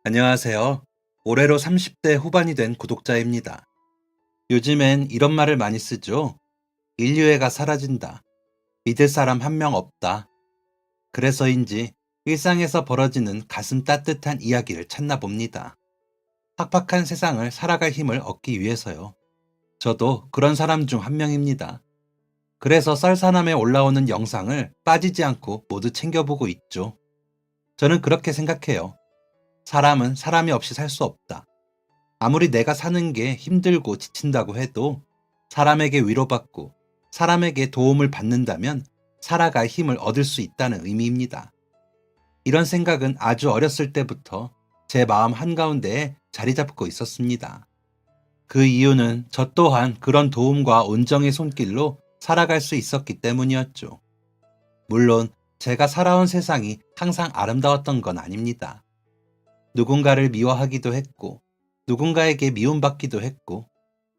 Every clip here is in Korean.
안녕하세요. 올해로 30대 후반이 된 구독자입니다. 요즘엔 이런 말을 많이 쓰죠. 인류애가 사라진다. 믿을 사람 한 명 없다. 그래서인지 일상에서 벌어지는 가슴 따뜻한 이야기를 찾나 봅니다. 팍팍한 세상을 살아갈 힘을 얻기 위해서요. 저도 그런 사람 중 한 명입니다. 그래서 썰사남에 올라오는 영상을 빠지지 않고 모두 챙겨보고 있죠. 저는 그렇게 생각해요. 사람은 사람이 없이 살 수 없다. 아무리 내가 사는 게 힘들고 지친다고 해도 사람에게 위로받고 사람에게 도움을 받는다면 살아갈 힘을 얻을 수 있다는 의미입니다. 이런 생각은 아주 어렸을 때부터 제 마음 한가운데에 자리 잡고 있었습니다. 그 이유는 저 또한 그런 도움과 온정의 손길로 살아갈 수 있었기 때문이었죠. 물론 제가 살아온 세상이 항상 아름다웠던 건 아닙니다. 누군가를 미워하기도 했고, 누군가에게 미움받기도 했고,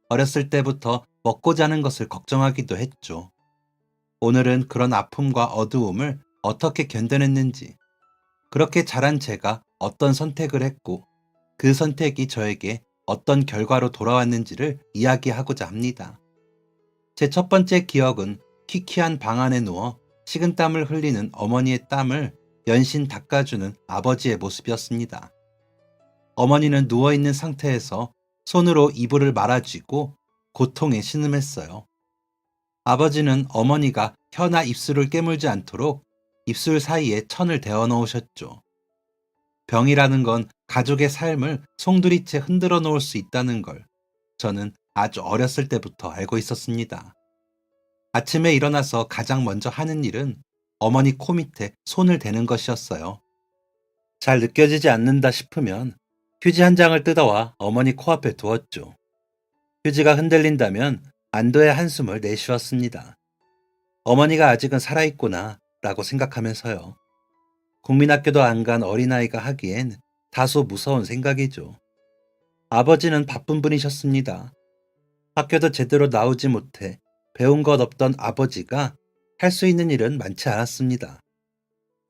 어렸을 때부터 먹고 자는 것을 걱정하기도 했죠. 오늘은 그런 아픔과 어두움을 어떻게 견뎌냈는지, 그렇게 자란 제가 어떤 선택을 했고, 그 선택이 저에게 어떤 결과로 돌아왔는지를 이야기하고자 합니다. 제 첫 번째 기억은 키키한 방 안에 누워 식은땀을 흘리는 어머니의 땀을 연신 닦아주는 아버지의 모습이었습니다. 어머니는 누워있는 상태에서 손으로 이불을 말아쥐고 고통에 신음했어요. 아버지는 어머니가 혀나 입술을 깨물지 않도록 입술 사이에 천을 대어 넣으셨죠. 병이라는 건 가족의 삶을 송두리째 흔들어 놓을 수 있다는 걸 저는 아주 어렸을 때부터 알고 있었습니다. 아침에 일어나서 가장 먼저 하는 일은 어머니 코 밑에 손을 대는 것이었어요. 잘 느껴지지 않는다 싶으면 휴지 한 장을 뜯어와 어머니 코앞에 두었죠. 휴지가 흔들린다면 안도의 한숨을 내쉬었습니다. 어머니가 아직은 살아있구나 라고 생각하면서요. 국민학교도 안 간 어린아이가 하기엔 다소 무서운 생각이죠. 아버지는 바쁜 분이셨습니다. 학교도 제대로 나오지 못해 배운 것 없던 아버지가 할 수 있는 일은 많지 않았습니다.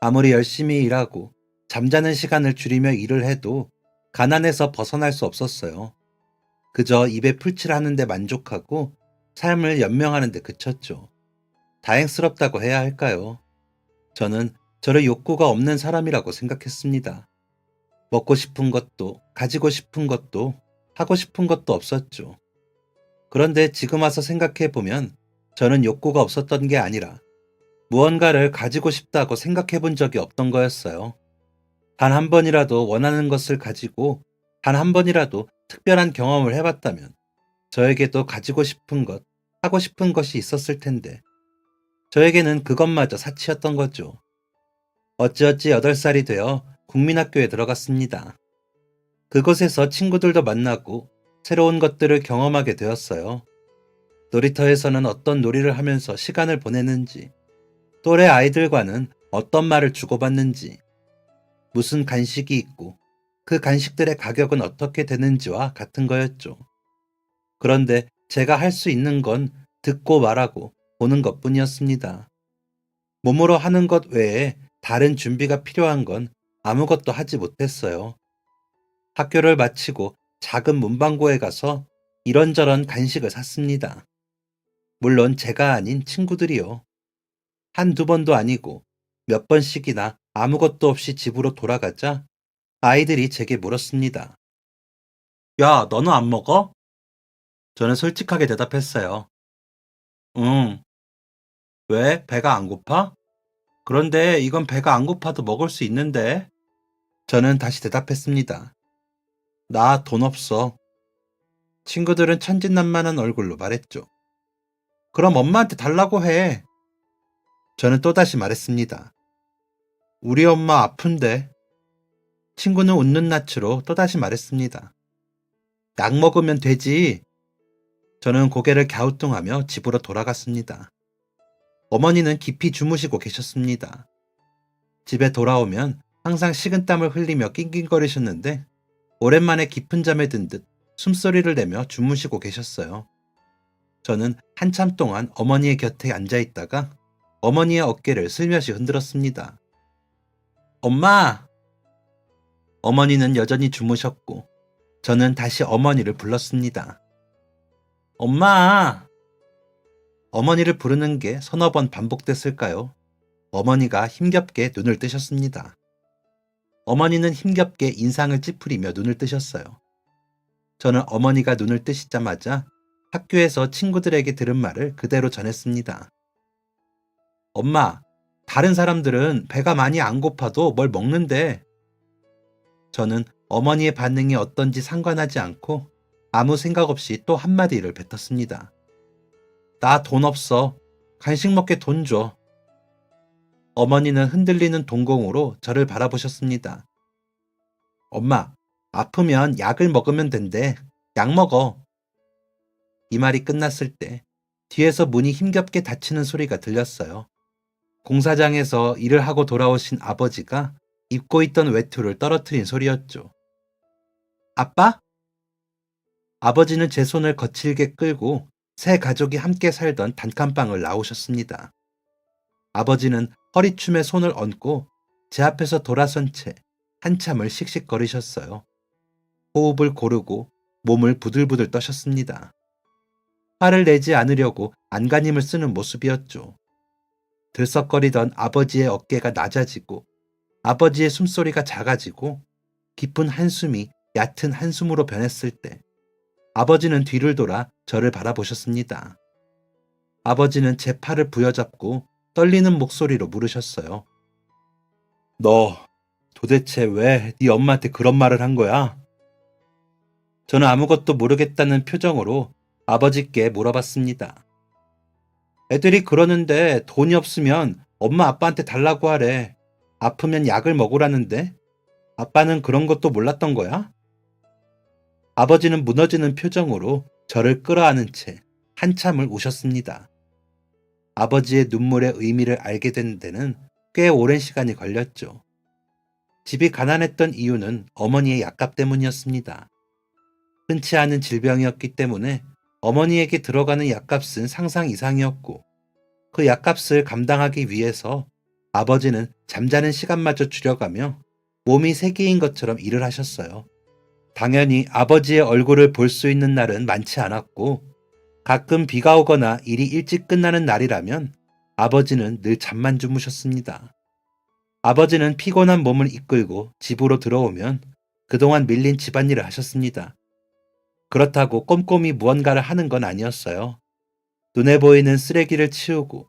아무리 열심히 일하고 잠자는 시간을 줄이며 일을 해도 가난에서 벗어날 수 없었어요. 그저 입에 풀칠하는 데 만족하고 삶을 연명하는 데 그쳤죠. 다행스럽다고 해야 할까요? 저는 저를 욕구가 없는 사람이라고 생각했습니다. 먹고 싶은 것도, 가지고 싶은 것도, 하고 싶은 것도 없었죠. 그런데 지금 와서 생각해보면 저는 욕구가 없었던 게 아니라 무언가를 가지고 싶다고 생각해 본 적이 없던 거였어요. 단 한 번이라도 원하는 것을 가지고 단 한 번이라도 특별한 경험을 해봤다면 저에게도 가지고 싶은 것, 하고 싶은 것이 있었을 텐데 저에게는 그것마저 사치였던 거죠. 어찌어찌 8살이 되어 국민학교에 들어갔습니다. 그곳에서 친구들도 만나고 새로운 것들을 경험하게 되었어요. 놀이터에서는 어떤 놀이를 하면서 시간을 보내는지, 또래 아이들과는 어떤 말을 주고받는지, 무슨 간식이 있고 그 간식들의 가격은 어떻게 되는지와 같은 거였죠. 그런데 제가 할 수 있는 건 듣고 말하고 보는 것뿐이었습니다. 몸으로 하는 것 외에 다른 준비가 필요한 건 아무것도 하지 못했어요. 학교를 마치고 작은 문방구에 가서 이런저런 간식을 샀습니다. 물론 제가 아닌 친구들이요. 한두 번도 아니고 몇 번씩이나 아무것도 없이 집으로 돌아가자 아이들이 제게 물었습니다. 야, 너는 안 먹어? 저는 솔직하게 대답했어요. 응. 왜? 배가 안 고파? 그런데 이건 배가 안 고파도 먹을 수 있는데. 저는 다시 대답했습니다. 나 돈 없어. 친구들은 천진난만한 얼굴로 말했죠. 그럼 엄마한테 달라고 해. 저는 또다시 말했습니다. 우리 엄마 아픈데. 친구는 웃는 낯으로 또다시 말했습니다. 약 먹으면 되지. 저는 고개를 갸우뚱하며 집으로 돌아갔습니다. 어머니는 깊이 주무시고 계셨습니다. 집에 돌아오면 항상 식은땀을 흘리며 낑낑거리셨는데 오랜만에 깊은 잠에 든 듯 숨소리를 내며 주무시고 계셨어요. 저는 한참 동안 어머니의 곁에 앉아 있다가 어머니의 어깨를 슬며시 흔들었습니다. 엄마! 어머니는 여전히 주무셨고 저는 다시 어머니를 불렀습니다. 엄마! 어머니를 부르는 게 서너 번 반복됐을까요? 어머니가 힘겹게 눈을 뜨셨습니다. 어머니는 힘겹게 인상을 찌푸리며 눈을 뜨셨어요. 저는 어머니가 눈을 뜨시자마자 학교에서 친구들에게 들은 말을 그대로 전했습니다. 엄마, 다른 사람들은 배가 많이 안 고파도 뭘 먹는데. 저는 어머니의 반응이 어떤지 상관하지 않고 아무 생각 없이 또 한마디를 뱉었습니다. 나 돈 없어. 간식 먹게 돈 줘. 어머니는 흔들리는 동공으로 저를 바라보셨습니다. 엄마, 아프면 약을 먹으면 된대. 약 먹어. 이 말이 끝났을 때 뒤에서 문이 힘겹게 닫히는 소리가 들렸어요. 공사장에서 일을 하고 돌아오신 아버지가 입고 있던 외투를 떨어뜨린 소리였죠. 아빠? 아버지는 제 손을 거칠게 끌고 새 가족이 함께 살던 단칸방을 나오셨습니다. 아버지는 허리춤에 손을 얹고 제 앞에서 돌아선 채 한참을 씩씩거리셨어요. 호흡을 고르고 몸을 부들부들 떠셨습니다. 화를 내지 않으려고 안간힘을 쓰는 모습이었죠. 들썩거리던 아버지의 어깨가 낮아지고 아버지의 숨소리가 작아지고 깊은 한숨이 얕은 한숨으로 변했을 때 아버지는 뒤를 돌아 저를 바라보셨습니다. 아버지는 제 팔을 부여잡고 떨리는 목소리로 물으셨어요. 너 도대체 왜 네 엄마한테 그런 말을 한 거야? 저는 아무것도 모르겠다는 표정으로 아버지께 물어봤습니다. 애들이 그러는데 돈이 없으면 엄마 아빠한테 달라고 하래. 아프면 약을 먹으라는데 아빠는 그런 것도 몰랐던 거야? 아버지는 무너지는 표정으로 저를 끌어안은 채 한참을 우셨습니다. 아버지의 눈물의 의미를 알게 된 데는 꽤 오랜 시간이 걸렸죠. 집이 가난했던 이유는 어머니의 약값 때문이었습니다. 흔치 않은 질병이었기 때문에 어머니에게 들어가는 약값은 상상 이상이었고 그 약값을 감당하기 위해서 아버지는 잠자는 시간마저 줄여가며 몸이 세계인 것처럼 일을 하셨어요. 당연히 아버지의 얼굴을 볼 수 있는 날은 많지 않았고 가끔 비가 오거나 일이 일찍 끝나는 날이라면 아버지는 늘 잠만 주무셨습니다. 아버지는 피곤한 몸을 이끌고 집으로 들어오면 그동안 밀린 집안일을 하셨습니다. 그렇다고 꼼꼼히 무언가를 하는 건 아니었어요. 눈에 보이는 쓰레기를 치우고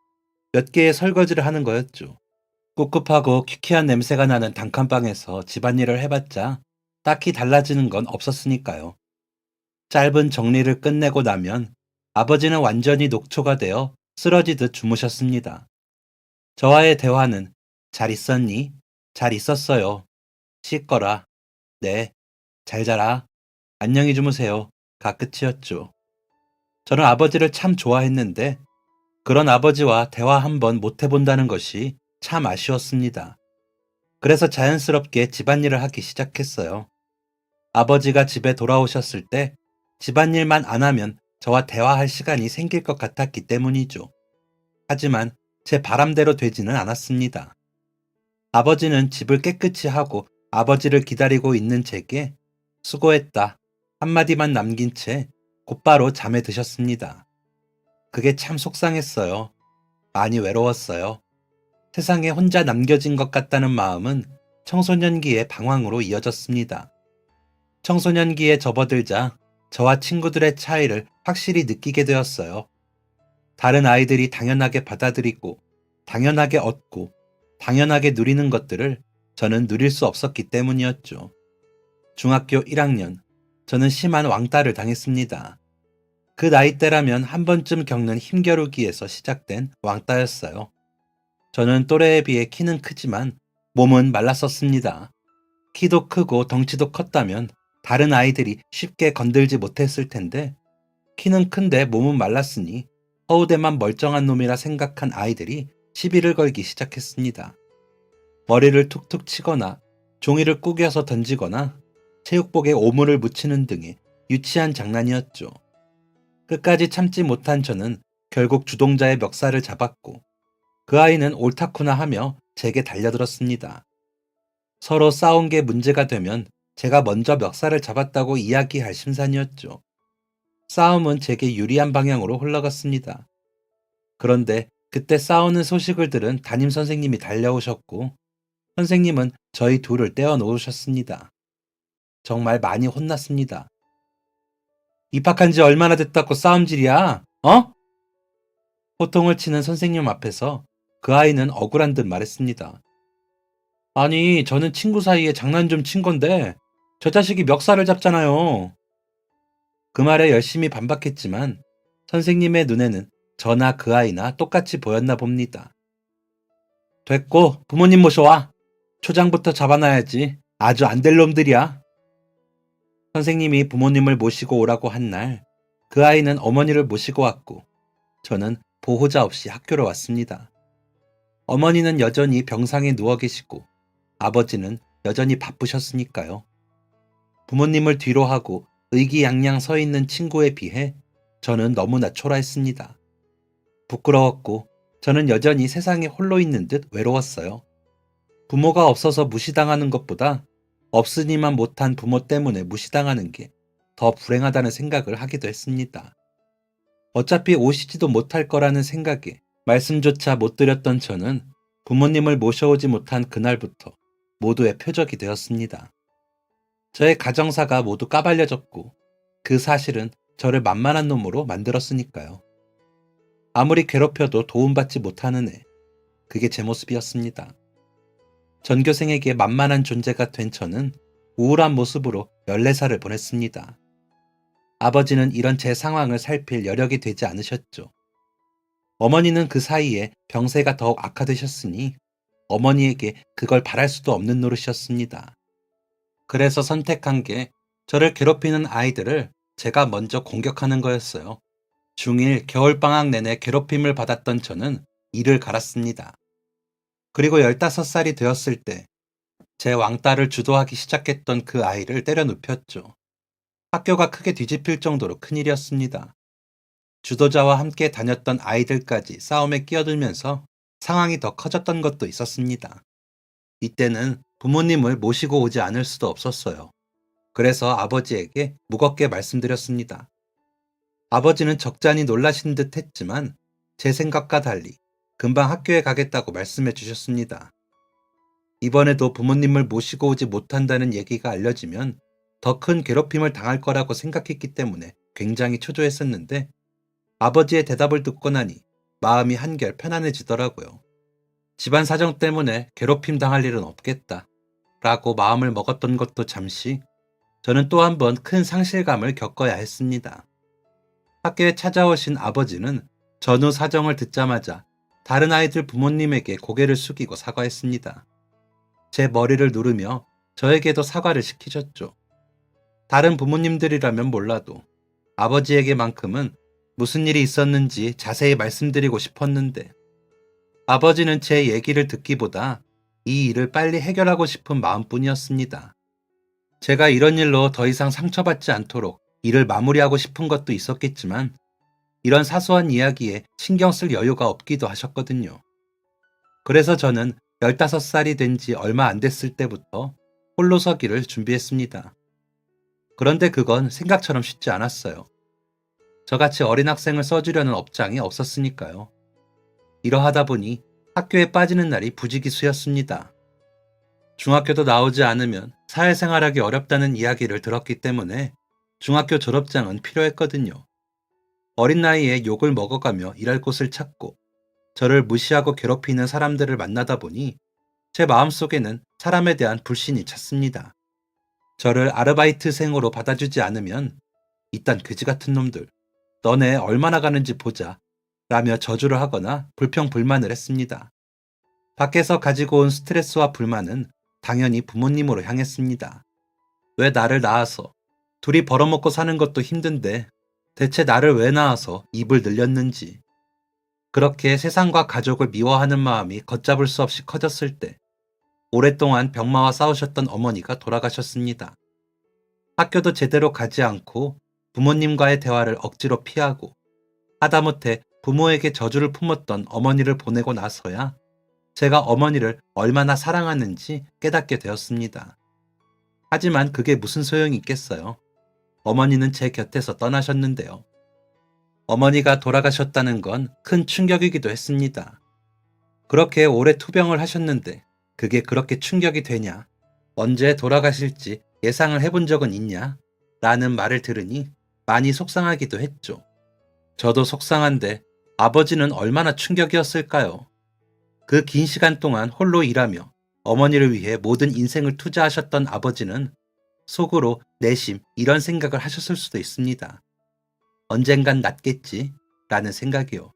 몇 개의 설거지를 하는 거였죠. 꿉꿉하고 퀴퀴한 냄새가 나는 단칸방에서 집안일을 해봤자 딱히 달라지는 건 없었으니까요. 짧은 정리를 끝내고 나면 아버지는 완전히 녹초가 되어 쓰러지듯 주무셨습니다. 저와의 대화는 잘 있었니? 잘 있었어요. 씻거라. 네. 잘 자라. 안녕히 주무세요. 가 끝이었죠. 저는 아버지를 참 좋아했는데 그런 아버지와 대화 한번 못 해본다는 것이 참 아쉬웠습니다. 그래서 자연스럽게 집안일을 하기 시작했어요. 아버지가 집에 돌아오셨을 때 집안일만 안 하면 저와 대화할 시간이 생길 것 같았기 때문이죠. 하지만 제 바람대로 되지는 않았습니다. 아버지는 집을 깨끗이 하고 아버지를 기다리고 있는 제게 수고했다 한마디만 남긴 채 곧바로 잠에 드셨습니다. 그게 참 속상했어요. 많이 외로웠어요. 세상에 혼자 남겨진 것 같다는 마음은 청소년기의 방황으로 이어졌습니다. 청소년기에 접어들자 저와 친구들의 차이를 확실히 느끼게 되었어요. 다른 아이들이 당연하게 받아들이고, 당연하게 얻고, 당연하게 누리는 것들을 저는 누릴 수 없었기 때문이었죠. 중학교 1학년, 저는 심한 왕따를 당했습니다. 그 나이대라면 한 번쯤 겪는 힘겨루기에서 시작된 왕따였어요. 저는 또래에 비해 키는 크지만 몸은 말랐었습니다. 키도 크고 덩치도 컸다면 다른 아이들이 쉽게 건들지 못했을 텐데 키는 큰데 몸은 말랐으니 허우대만 멀쩡한 놈이라 생각한 아이들이 시비를 걸기 시작했습니다. 머리를 툭툭 치거나 종이를 구겨서 던지거나 체육복에 오물을 묻히는 등의 유치한 장난이었죠. 끝까지 참지 못한 저는 결국 주동자의 멱살을 잡았고 그 아이는 옳다쿠나 하며 제게 달려들었습니다. 서로 싸운 게 문제가 되면 제가 먼저 멱살을 잡았다고 이야기할 심산이었죠. 싸움은 제게 유리한 방향으로 흘러갔습니다. 그런데 그때 싸우는 소식을 들은 담임 선생님이 달려오셨고, 선생님은 저희 둘을 떼어놓으셨습니다. 정말 많이 혼났습니다. 입학한 지 얼마나 됐다고 싸움질이야? 어? 호통을 치는 선생님 앞에서 그 아이는 억울한 듯 말했습니다. 아니, 저는 친구 사이에 장난 좀 친 건데, 저 자식이 멱살을 잡잖아요. 그 말에 열심히 반박했지만, 선생님의 눈에는 저나 그 아이나 똑같이 보였나 봅니다. 됐고, 부모님 모셔와. 초장부터 잡아놔야지. 아주 안 될 놈들이야. 선생님이 부모님을 모시고 오라고 한 날, 그 아이는 어머니를 모시고 왔고, 저는 보호자 없이 학교로 왔습니다. 어머니는 여전히 병상에 누워 계시고, 아버지는 여전히 바쁘셨으니까요. 부모님을 뒤로 하고 의기양양 서 있는 친구에 비해 저는 너무나 초라했습니다. 부끄러웠고, 저는 여전히 세상에 홀로 있는 듯 외로웠어요. 부모가 없어서 무시당하는 것보다 없으니만 못한 부모 때문에 무시당하는 게 더 불행하다는 생각을 하기도 했습니다. 어차피 오시지도 못할 거라는 생각에 말씀조차 못 드렸던 저는 부모님을 모셔오지 못한 그날부터 모두의 표적이 되었습니다. 저의 가정사가 모두 까발려졌고, 그 사실은 저를 만만한 놈으로 만들었으니까요. 아무리 괴롭혀도 도움받지 못하는 애, 그게 제 모습이었습니다. 전교생에게 만만한 존재가 된 저는 우울한 모습으로 14살을 보냈습니다. 아버지는 이런 제 상황을 살필 여력이 되지 않으셨죠. 어머니는 그 사이에 병세가 더욱 악화되셨으니 어머니에게 그걸 바랄 수도 없는 노릇이었습니다. 그래서 선택한 게 저를 괴롭히는 아이들을 제가 먼저 공격하는 거였어요. 중1 겨울방학 내내 괴롭힘을 받았던 저는 이를 갈았습니다. 그리고 15살이 되었을 때 제 왕따를 주도하기 시작했던 그 아이를 때려 눕혔죠. 학교가 크게 뒤집힐 정도로 큰일이었습니다. 주도자와 함께 다녔던 아이들까지 싸움에 끼어들면서 상황이 더 커졌던 것도 있었습니다. 이때는 부모님을 모시고 오지 않을 수도 없었어요. 그래서 아버지에게 무겁게 말씀드렸습니다. 아버지는 적잖이 놀라신 듯 했지만 제 생각과 달리 금방 학교에 가겠다고 말씀해 주셨습니다. 이번에도 부모님을 모시고 오지 못한다는 얘기가 알려지면 더 큰 괴롭힘을 당할 거라고 생각했기 때문에 굉장히 초조했었는데, 아버지의 대답을 듣고 나니 마음이 한결 편안해지더라고요. 집안 사정 때문에 괴롭힘 당할 일은 없겠다 라고 마음을 먹었던 것도 잠시, 저는 또 한 번 큰 상실감을 겪어야 했습니다. 학교에 찾아오신 아버지는 전후 사정을 듣자마자 다른 아이들 부모님에게 고개를 숙이고 사과했습니다. 제 머리를 누르며 저에게도 사과를 시키셨죠. 다른 부모님들이라면 몰라도 아버지에게만큼은 무슨 일이 있었는지 자세히 말씀드리고 싶었는데, 아버지는 제 얘기를 듣기보다 이 일을 빨리 해결하고 싶은 마음뿐이었습니다. 제가 이런 일로 더 이상 상처받지 않도록 일을 마무리하고 싶은 것도 있었겠지만, 이런 사소한 이야기에 신경 쓸 여유가 없기도 하셨거든요. 그래서 저는 15살이 된 지 얼마 안 됐을 때부터 홀로 서기를 준비했습니다. 그런데 그건 생각처럼 쉽지 않았어요. 저같이 어린 학생을 써주려는 업장이 없었으니까요. 이러하다 보니 학교에 빠지는 날이 부지기수였습니다. 중학교도 나오지 않으면 사회생활하기 어렵다는 이야기를 들었기 때문에 중학교 졸업장은 필요했거든요. 어린 나이에 욕을 먹어가며 일할 곳을 찾고 저를 무시하고 괴롭히는 사람들을 만나다 보니 제 마음속에는 사람에 대한 불신이 찼습니다. 저를 아르바이트생으로 받아주지 않으면 이딴 그지 같은 놈들, 너네 얼마나 가는지 보자 라며 저주를 하거나 불평불만을 했습니다. 밖에서 가지고 온 스트레스와 불만은 당연히 부모님으로 향했습니다. 왜 나를 낳아서 둘이 벌어먹고 사는 것도 힘든데 대체 나를 왜 낳아서 입을 늘렸는지. 그렇게 세상과 가족을 미워하는 마음이 걷잡을 수 없이 커졌을 때 오랫동안 병마와 싸우셨던 어머니가 돌아가셨습니다. 학교도 제대로 가지 않고 부모님과의 대화를 억지로 피하고 하다못해 부모에게 저주를 품었던 어머니를 보내고 나서야 제가 어머니를 얼마나 사랑하는지 깨닫게 되었습니다. 하지만 그게 무슨 소용이 있겠어요. 어머니는 제 곁에서 떠나셨는데요. 어머니가 돌아가셨다는 건 큰 충격이기도 했습니다. 그렇게 오래 투병을 하셨는데 그게 그렇게 충격이 되냐? 언제 돌아가실지 예상을 해본 적은 있냐? 라는 말을 들으니 많이 속상하기도 했죠. 저도 속상한데 아버지는 얼마나 충격이었을까요? 그 긴 시간 동안 홀로 일하며 어머니를 위해 모든 인생을 투자하셨던 아버지는 속으로 내심 이런 생각을 하셨을 수도 있습니다. 언젠간 낫겠지 라는 생각이요.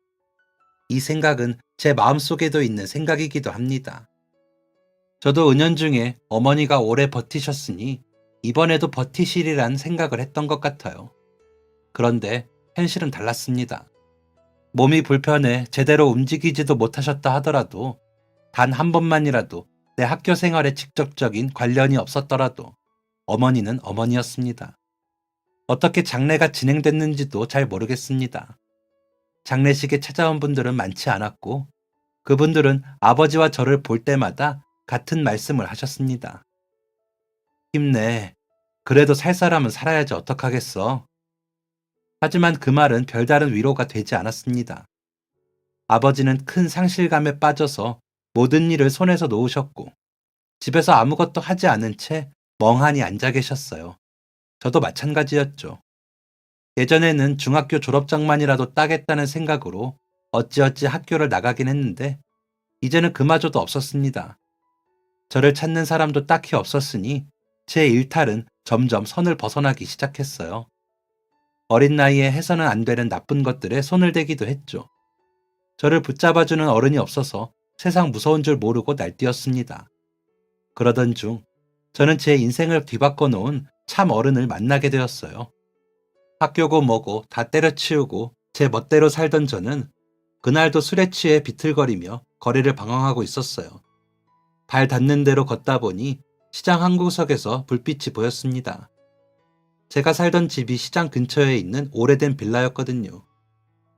이 생각은 제 마음속에도 있는 생각이기도 합니다. 저도 은연중에 어머니가 오래 버티셨으니 이번에도 버티시리란 생각을 했던 것 같아요. 그런데 현실은 달랐습니다. 몸이 불편해 제대로 움직이지도 못하셨다 하더라도 단 한 번만이라도 내 학교 생활에 직접적인 관련이 없었더라도 어머니는 어머니였습니다. 어떻게 장례가 진행됐는지도 잘 모르겠습니다. 장례식에 찾아온 분들은 많지 않았고 그분들은 아버지와 저를 볼 때마다 같은 말씀을 하셨습니다. 힘내. 그래도 살 사람은 살아야지 어떡하겠어. 하지만 그 말은 별다른 위로가 되지 않았습니다. 아버지는 큰 상실감에 빠져서 모든 일을 손에서 놓으셨고 집에서 아무것도 하지 않은 채 멍하니 앉아 계셨어요. 저도 마찬가지였죠. 예전에는 중학교 졸업장만이라도 따겠다는 생각으로 어찌어찌 학교를 나가긴 했는데 이제는 그마저도 없었습니다. 저를 찾는 사람도 딱히 없었으니 제 일탈은 점점 선을 벗어나기 시작했어요. 어린 나이에 해서는 안 되는 나쁜 것들에 손을 대기도 했죠. 저를 붙잡아주는 어른이 없어서 세상 무서운 줄 모르고 날뛰었습니다. 그러던 중 저는 제 인생을 뒤바꿔 놓은 참 어른을 만나게 되었어요. 학교고 뭐고 다 때려치우고 제 멋대로 살던 저는 그날도 술에 취해 비틀거리며 거리를 방황하고 있었어요. 발 닿는 대로 걷다 보니 시장 한 구석에서 불빛이 보였습니다. 제가 살던 집이 시장 근처에 있는 오래된 빌라였거든요.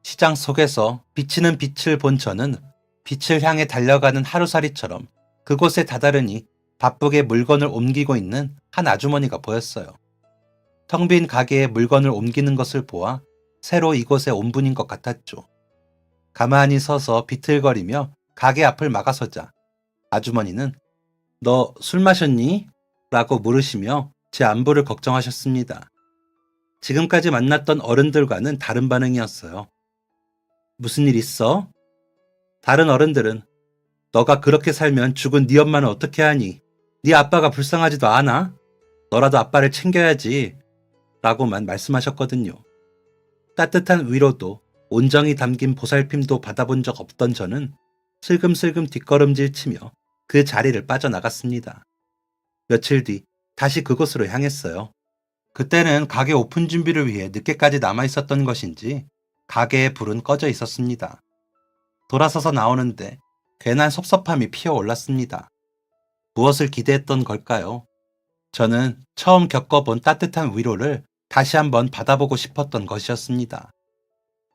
시장 속에서 비치는 빛을 본 저는 빛을 향해 달려가는 하루살이처럼 그곳에 다다르니 바쁘게 물건을 옮기고 있는 한 아주머니가 보였어요. 텅 빈 가게에 물건을 옮기는 것을 보아 새로 이곳에 온 분인 것 같았죠. 가만히 서서 비틀거리며 가게 앞을 막아서자 아주머니는 "너 술 마셨니?" 라고 물으시며 제 안부를 걱정하셨습니다. 지금까지 만났던 어른들과는 다른 반응이었어요. "무슨 일 있어?" 다른 어른들은 "너가 그렇게 살면 죽은 네 엄마는 어떻게 하니? 네 아빠가 불쌍하지도 않아? 너라도 아빠를 챙겨야지 라고만 말씀하셨거든요. 따뜻한 위로도 온정이 담긴 보살핌도 받아본 적 없던 저는 슬금슬금 뒷걸음질 치며 그 자리를 빠져나갔습니다. 며칠 뒤 다시 그곳으로 향했어요. 그때는 가게 오픈 준비를 위해 늦게까지 남아 있었던 것인지 가게의 불은 꺼져 있었습니다. 돌아서서 나오는데 괜한 섭섭함이 피어올랐습니다. 무엇을 기대했던 걸까요? 저는 처음 겪어본 따뜻한 위로를 다시 한번 받아보고 싶었던 것이었습니다.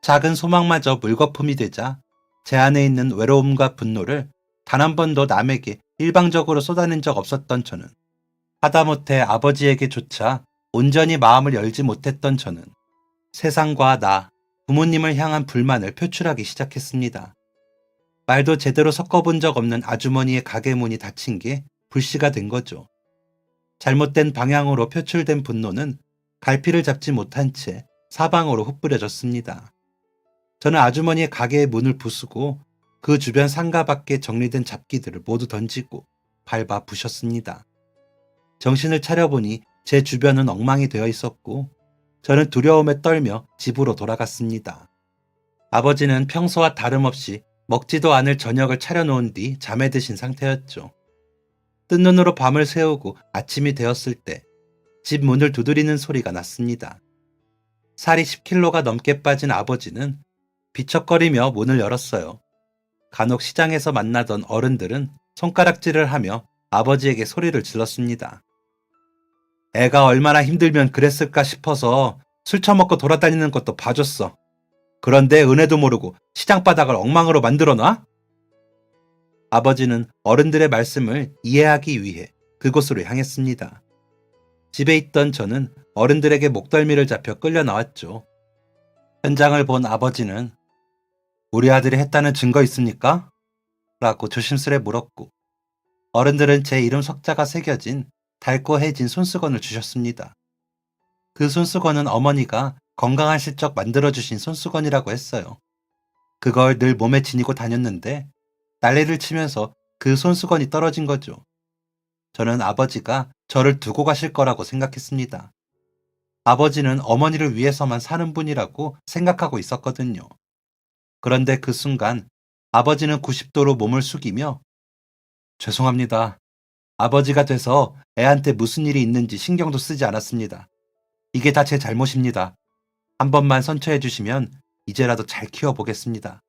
작은 소망마저 물거품이 되자 제 안에 있는 외로움과 분노를 단 한 번도 남에게 일방적으로 쏟아낸 적 없었던 저는, 하다못해 아버지에게조차 온전히 마음을 열지 못했던 저는 세상과 나, 부모님을 향한 불만을 표출하기 시작했습니다. 말도 제대로 섞어본 적 없는 아주머니의 가게 문이 닫힌 게 불씨가 된 거죠. 잘못된 방향으로 표출된 분노는 갈피를 잡지 못한 채 사방으로 흩뿌려졌습니다. 저는 아주머니의 가게의 문을 부수고 그 주변 상가 밖에 정리된 잡기들을 모두 던지고 밟아 부셨습니다. 정신을 차려보니 제 주변은 엉망이 되어 있었고 저는 두려움에 떨며 집으로 돌아갔습니다. 아버지는 평소와 다름없이 먹지도 않을 저녁을 차려놓은 뒤 잠에 드신 상태였죠. 뜬 눈으로 밤을 새우고 아침이 되었을 때 집 문을 두드리는 소리가 났습니다. 살이 10kg가 넘게 빠진 아버지는 비척거리며 문을 열었어요. 간혹 시장에서 만나던 어른들은 손가락질을 하며 아버지에게 소리를 질렀습니다. 애가 얼마나 힘들면 그랬을까 싶어서 술 처먹고 돌아다니는 것도 봐줬어. 그런데 은혜도 모르고 시장 바닥을 엉망으로 만들어놔? 아버지는 어른들의 말씀을 이해하기 위해 그곳으로 향했습니다. 집에 있던 저는 어른들에게 목덜미를 잡혀 끌려 나왔죠. 현장을 본 아버지는 우리 아들이 했다는 증거 있습니까? 라고 조심스레 물었고, 어른들은 제 이름 석자가 새겨진 달고 해진 손수건을 주셨습니다. 그 손수건은 어머니가 건강하실 적 만들어주신 손수건이라고 했어요. 그걸 늘 몸에 지니고 다녔는데 난리를 치면서 그 손수건이 떨어진 거죠. 저는 아버지가 저를 두고 가실 거라고 생각했습니다. 아버지는 어머니를 위해서만 사는 분이라고 생각하고 있었거든요. 그런데 그 순간 아버지는 90도로 몸을 숙이며 죄송합니다. 아버지가 돼서 애한테 무슨 일이 있는지 신경도 쓰지 않았습니다. 이게 다 제 잘못입니다. 한 번만 선처해 주시면 이제라도 잘 키워보겠습니다.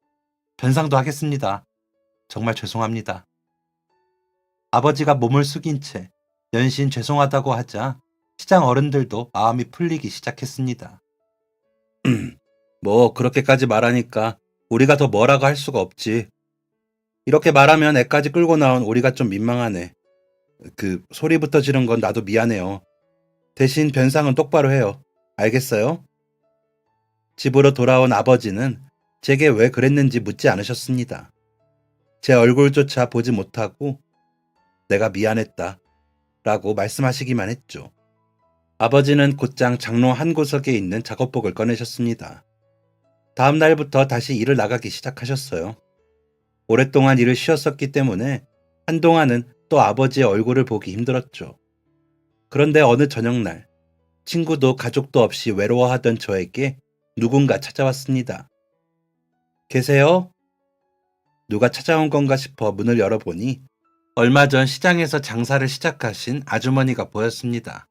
변상도 하겠습니다. 정말 죄송합니다. 아버지가 몸을 숙인 채 연신 죄송하다고 하자 시장 어른들도 마음이 풀리기 시작했습니다. 뭐 그렇게까지 말하니까 우리가 더 뭐라고 할 수가 없지. 이렇게 말하면 애까지 끌고 나온 우리가 좀 민망하네. 그 소리부터 지른 건 나도 미안해요. 대신 변상은 똑바로 해요. 알겠어요? 집으로 돌아온 아버지는 제게 왜 그랬는지 묻지 않으셨습니다. 제 얼굴조차 보지 못하고 내가 미안했다 라고 말씀하시기만 했죠. 아버지는 곧장 장로 한 구석에 있는 작업복을 꺼내셨습니다. 다음 날부터 다시 일을 나가기 시작하셨어요. 오랫동안 일을 쉬었었기 때문에 한동안은 또 아버지의 얼굴을 보기 힘들었죠. 그런데 어느 저녁날 친구도 가족도 없이 외로워하던 저에게 누군가 찾아왔습니다. 계세요? 누가 찾아온 건가 싶어 문을 열어보니 얼마 전 시장에서 장사를 시작하신 아주머니가 보였습니다.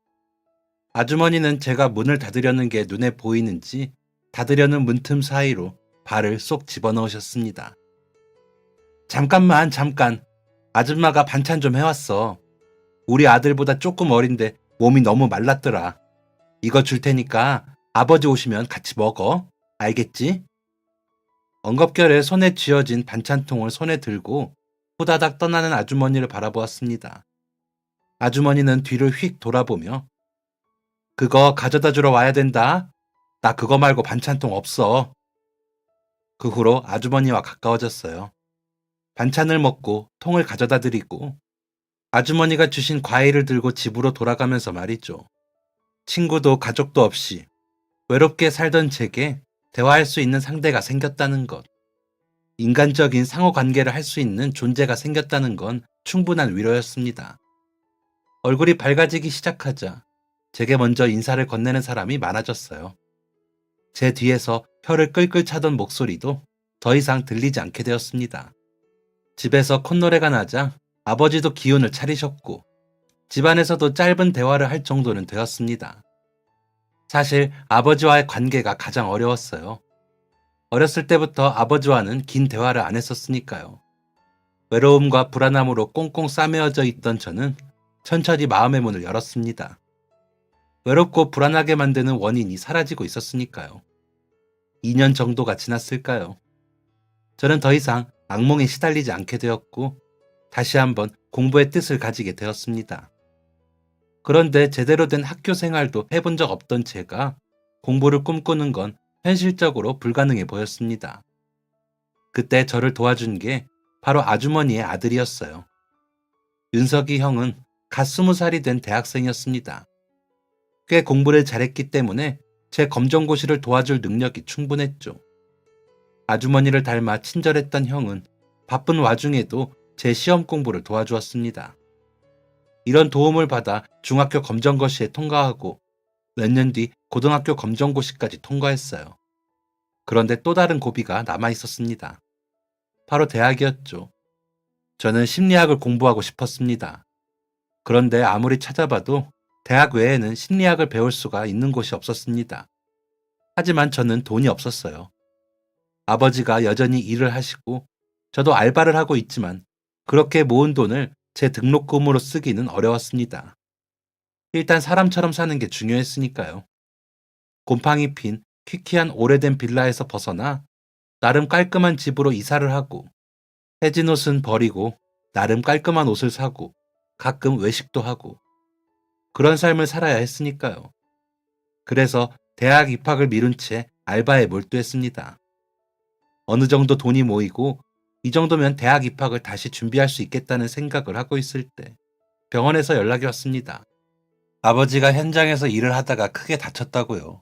아주머니는 제가 문을 닫으려는 게 눈에 보이는지 닫으려는 문틈 사이로 발을 쏙 집어넣으셨습니다. 잠깐. 아줌마가 반찬 좀 해왔어. 우리 아들보다 조금 어린데 몸이 너무 말랐더라. 이거 줄 테니까 아버지 오시면 같이 먹어. 알겠지? 엉겁결에 손에 쥐어진 반찬통을 손에 들고 후다닥 떠나는 아주머니를 바라보았습니다. 아주머니는 뒤를 휙 돌아보며 그거 가져다 주러 와야 된다. 나 그거 말고 반찬통 없어. 그 후로 아주머니와 가까워졌어요. 반찬을 먹고 통을 가져다 드리고 아주머니가 주신 과일을 들고 집으로 돌아가면서 말이죠. 친구도 가족도 없이 외롭게 살던 제게 대화할 수 있는 상대가 생겼다는 것. 인간적인 상호관계를 할 수 있는 존재가 생겼다는 건 충분한 위로였습니다. 얼굴이 밝아지기 시작하자 제게 먼저 인사를 건네는 사람이 많아졌어요. 제 뒤에서 혀를 끌끌 차던 목소리도 더 이상 들리지 않게 되었습니다. 집에서 콧노래가 나자 아버지도 기운을 차리셨고 집안에서도 짧은 대화를 할 정도는 되었습니다. 사실 아버지와의 관계가 가장 어려웠어요. 어렸을 때부터 아버지와는 긴 대화를 안 했었으니까요. 외로움과 불안함으로 꽁꽁 싸매어져 있던 저는 천천히 마음의 문을 열었습니다. 외롭고 불안하게 만드는 원인이 사라지고 있었으니까요. 2년 정도가 지났을까요? 저는 더 이상 악몽에 시달리지 않게 되었고 다시 한번 공부의 뜻을 가지게 되었습니다. 그런데 제대로 된 학교 생활도 해본 적 없던 제가 공부를 꿈꾸는 건 현실적으로 불가능해 보였습니다. 그때 저를 도와준 게 바로 아주머니의 아들이었어요. 윤석이 형은 갓 20살이 된 대학생이었습니다. 꽤 공부를 잘했기 때문에 제 검정고시를 도와줄 능력이 충분했죠. 아주머니를 닮아 친절했던 형은 바쁜 와중에도 제 시험 공부를 도와주었습니다. 이런 도움을 받아 중학교 검정고시에 통과하고 몇 년 뒤 고등학교 검정고시까지 통과했어요. 그런데 또 다른 고비가 남아 있었습니다. 바로 대학이었죠. 저는 심리학을 공부하고 싶었습니다. 그런데 아무리 찾아봐도 대학 외에는 심리학을 배울 수가 있는 곳이 없었습니다. 하지만 저는 돈이 없었어요. 아버지가 여전히 일을 하시고 저도 알바를 하고 있지만 그렇게 모은 돈을 제 등록금으로 쓰기는 어려웠습니다. 일단 사람처럼 사는 게 중요했으니까요. 곰팡이 핀 퀴퀴한 오래된 빌라에서 벗어나 나름 깔끔한 집으로 이사를 하고 해진 옷은 버리고 나름 깔끔한 옷을 사고 가끔 외식도 하고 그런 삶을 살아야 했으니까요. 그래서 대학 입학을 미룬 채 알바에 몰두했습니다. 어느 정도 돈이 모이고 이 정도면 대학 입학을 다시 준비할 수 있겠다는 생각을 하고 있을 때 병원에서 연락이 왔습니다. 아버지가 현장에서 일을 하다가 크게 다쳤다고요.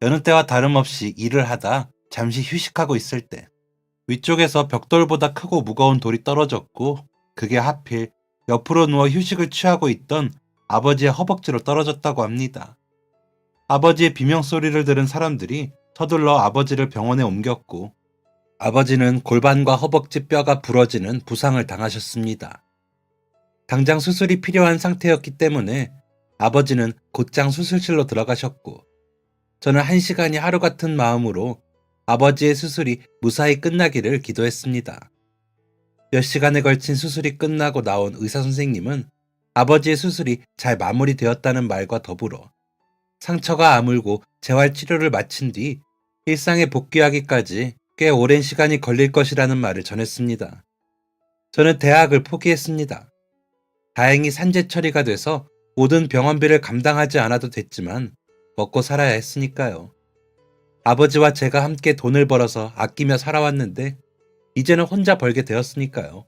여느 때와 다름없이 일을 하다 잠시 휴식하고 있을 때 위쪽에서 벽돌보다 크고 무거운 돌이 떨어졌고 그게 하필 옆으로 누워 휴식을 취하고 있던 아버지의 허벅지로 떨어졌다고 합니다. 아버지의 비명소리를 들은 사람들이 서둘러 아버지를 병원에 옮겼고 아버지는 골반과 허벅지 뼈가 부러지는 부상을 당하셨습니다. 당장 수술이 필요한 상태였기 때문에 아버지는 곧장 수술실로 들어가셨고 저는 1시간이 하루 같은 마음으로 아버지의 수술이 무사히 끝나기를 기도했습니다. 몇 시간에 걸친 수술이 끝나고 나온 의사 선생님은 아버지의 수술이 잘 마무리되었다는 말과 더불어 상처가 아물고 재활 치료를 마친 뒤 일상에 복귀하기까지 꽤 오랜 시간이 걸릴 것이라는 말을 전했습니다. 저는 대학을 포기했습니다. 다행히 산재 처리가 돼서 모든 병원비를 감당하지 않아도 됐지만 먹고 살아야 했으니까요. 아버지와 제가 함께 돈을 벌어서 아끼며 살아왔는데 이제는 혼자 벌게 되었으니까요.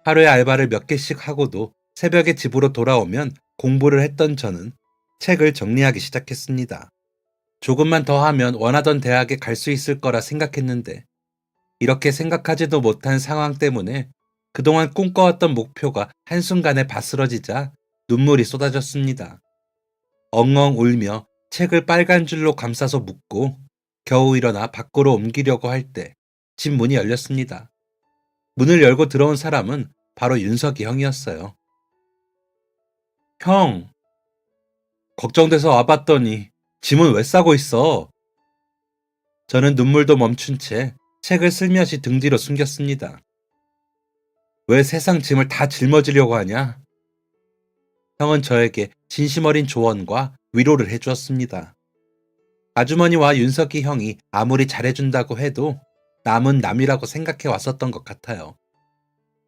하루에 알바를 몇 개씩 하고도 새벽에 집으로 돌아오면 공부를 했던 저는 책을 정리하기 시작했습니다. 조금만 더 하면 원하던 대학에 갈 수 있을 거라 생각했는데 이렇게 생각하지도 못한 상황 때문에 그동안 꿈꿔왔던 목표가 한순간에 바스러지자 눈물이 쏟아졌습니다. 엉엉 울며 책을 빨간 줄로 감싸서 묶고 겨우 일어나 밖으로 옮기려고 할 때 집 문이 열렸습니다. 문을 열고 들어온 사람은 바로 윤석이 형이었어요. 형, 걱정돼서 와봤더니 짐은 왜 싸고 있어? 저는 눈물도 멈춘 채 책을 슬며시 등 뒤로 숨겼습니다. 왜 세상 짐을 다 짊어지려고 하냐? 형은 저에게 진심 어린 조언과 위로를 해주었습니다. 아주머니와 윤석이 형이 아무리 잘해준다고 해도 남은 남이라고 생각해 왔었던 것 같아요.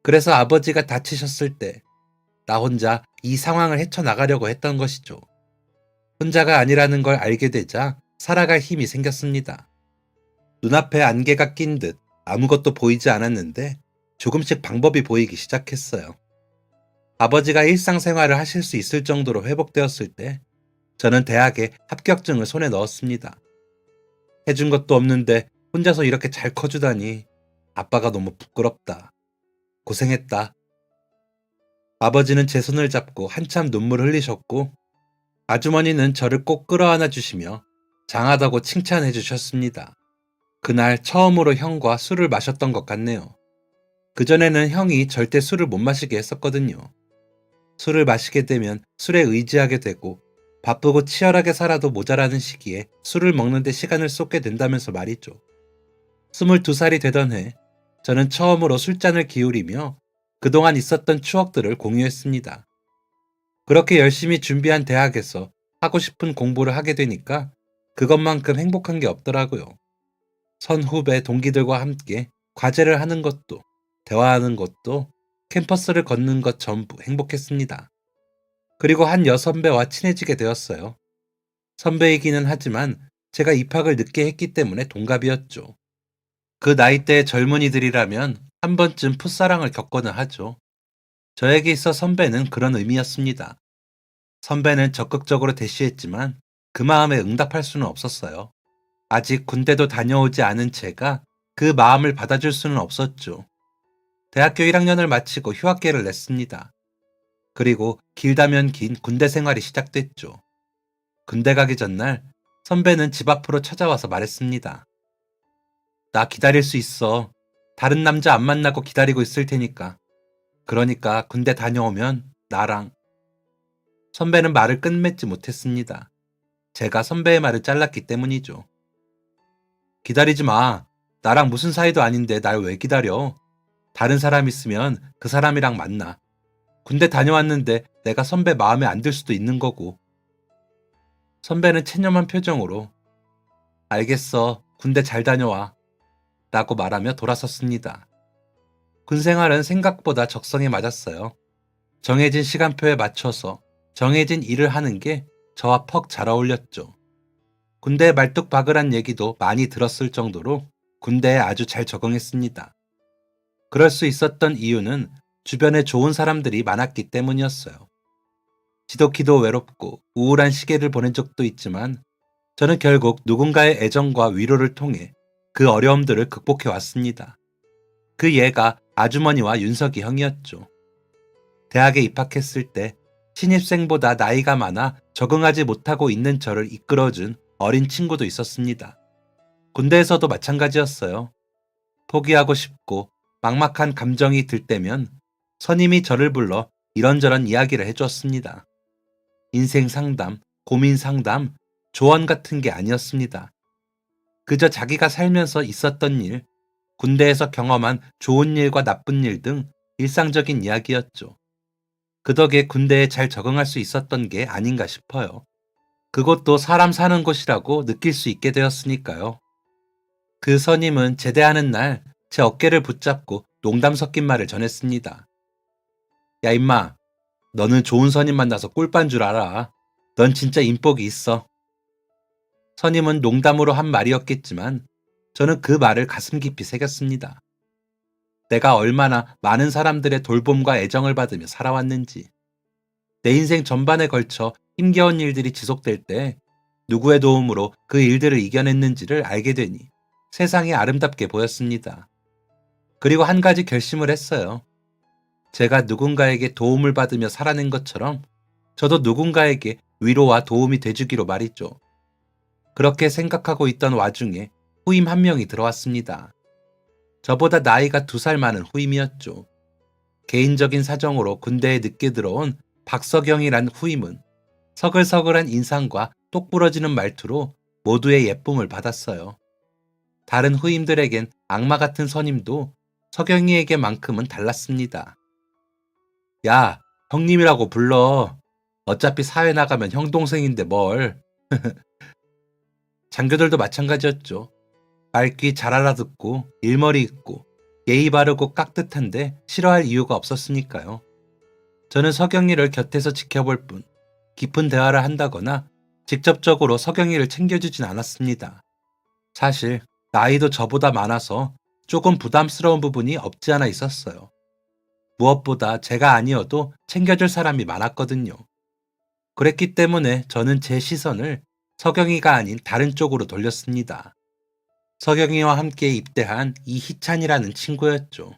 그래서 아버지가 다치셨을 때 나 혼자 이 상황을 헤쳐나가려고 했던 것이죠. 혼자가 아니라는 걸 알게 되자 살아갈 힘이 생겼습니다. 눈앞에 안개가 낀 듯 아무것도 보이지 않았는데 조금씩 방법이 보이기 시작했어요. 아버지가 일상생활을 하실 수 있을 정도로 회복되었을 때 저는 대학에 합격증을 손에 넣었습니다. 해준 것도 없는데 혼자서 이렇게 잘 커주다니 아빠가 너무 부끄럽다. 고생했다. 아버지는 제 손을 잡고 한참 눈물 흘리셨고 아주머니는 저를 꼭 끌어안아 주시며 장하다고 칭찬해 주셨습니다. 그날 처음으로 형과 술을 마셨던 것 같네요. 그전에는 형이 절대 술을 못 마시게 했었거든요. 술을 마시게 되면 술에 의지하게 되고 바쁘고 치열하게 살아도 모자라는 시기에 술을 먹는데 시간을 쏟게 된다면서 말이죠. 22살이 되던 해 저는 처음으로 술잔을 기울이며 그동안 있었던 추억들을 공유했습니다. 그렇게 열심히 준비한 대학에서 하고 싶은 공부를 하게 되니까 그것만큼 행복한 게 없더라고요. 선후배 동기들과 함께 과제를 하는 것도, 대화하는 것도, 캠퍼스를 걷는 것 전부 행복했습니다. 그리고 한 여선배와 친해지게 되었어요. 선배이기는 하지만 제가 입학을 늦게 했기 때문에 동갑이었죠. 그 나이대의 젊은이들이라면 한 번쯤 풋사랑을 겪거나 하죠. 저에게 있어 선배는 그런 의미였습니다. 선배는 적극적으로 대시했지만 그 마음에 응답할 수는 없었어요. 아직 군대도 다녀오지 않은 제가 그 마음을 받아줄 수는 없었죠. 대학교 1학년을 마치고 휴학계를 냈습니다. 그리고 길다면 긴 군대 생활이 시작됐죠. 군대 가기 전날 선배는 집 앞으로 찾아와서 말했습니다. 나 기다릴 수 있어. 다른 남자 안 만나고 기다리고 있을 테니까. 그러니까 군대 다녀오면 나랑. 선배는 말을 끝맺지 못했습니다. 제가 선배의 말을 잘랐기 때문이죠. 기다리지 마. 나랑 무슨 사이도 아닌데 날 왜 기다려? 다른 사람 있으면 그 사람이랑 만나. 군대 다녀왔는데 내가 선배 마음에 안 들 수도 있는 거고. 선배는 체념한 표정으로 알겠어. 군대 잘 다녀와. 라고 말하며 돌아섰습니다. 군 생활은 생각보다 적성에 맞았어요. 정해진 시간표에 맞춰서 정해진 일을 하는 게 저와 퍽 잘 어울렸죠. 군대에 말뚝박으란 얘기도 많이 들었을 정도로 군대에 아주 잘 적응했습니다. 그럴 수 있었던 이유는 주변에 좋은 사람들이 많았기 때문이었어요. 지독히도 외롭고 우울한 시기를 보낸 적도 있지만 저는 결국 누군가의 애정과 위로를 통해 그 어려움들을 극복해 왔습니다. 그 예가 아주머니와 윤석이 형이었죠. 대학에 입학했을 때 신입생보다 나이가 많아 적응하지 못하고 있는 저를 이끌어준 어린 친구도 있었습니다. 군대에서도 마찬가지였어요. 포기하고 싶고 막막한 감정이 들 때면 선임이 저를 불러 이런저런 이야기를 해주었습니다. 인생 상담, 고민 상담, 조언 같은 게 아니었습니다. 그저 자기가 살면서 있었던 일, 군대에서 경험한 좋은 일과 나쁜 일 등 일상적인 이야기였죠. 그 덕에 군대에 잘 적응할 수 있었던 게 아닌가 싶어요. 그것도 사람 사는 곳이라고 느낄 수 있게 되었으니까요. 그 선임은 제대하는 날 제 어깨를 붙잡고 농담 섞인 말을 전했습니다. 야 임마, 너는 좋은 선임 만나서 꿀빤 줄 알아. 넌 진짜 인복이 있어. 선임은 농담으로 한 말이었겠지만 저는 그 말을 가슴 깊이 새겼습니다. 내가 얼마나 많은 사람들의 돌봄과 애정을 받으며 살아왔는지, 내 인생 전반에 걸쳐 힘겨운 일들이 지속될 때 누구의 도움으로 그 일들을 이겨냈는지를 알게 되니 세상이 아름답게 보였습니다. 그리고 한 가지 결심을 했어요. 제가 누군가에게 도움을 받으며 살아낸 것처럼 저도 누군가에게 위로와 도움이 돼주기로 말이죠. 그렇게 생각하고 있던 와중에 후임 한 명이 들어왔습니다. 저보다 나이가 2살 많은 후임이었죠. 개인적인 사정으로 군대에 늦게 들어온 박석영이란 후임은 서글서글한 인상과 똑부러지는 말투로 모두의 예쁨을 받았어요. 다른 후임들에겐 악마 같은 선임도 석영이에게만큼은 달랐습니다. 야, 형님이라고 불러. 어차피 사회 나가면 형 동생인데 뭘. 장교들도 마찬가지였죠. 말귀 잘 알아듣고 일머리 있고 예의 바르고 깍듯한데 싫어할 이유가 없었으니까요. 저는 석영이를 곁에서 지켜볼 뿐 깊은 대화를 한다거나 직접적으로 석영이를 챙겨주진 않았습니다. 사실 나이도 저보다 많아서 조금 부담스러운 부분이 없지 않아 있었어요. 무엇보다 제가 아니어도 챙겨줄 사람이 많았거든요. 그랬기 때문에 저는 제 시선을 석영이가 아닌 다른 쪽으로 돌렸습니다. 석영이와 함께 입대한 이희찬이라는 친구였죠.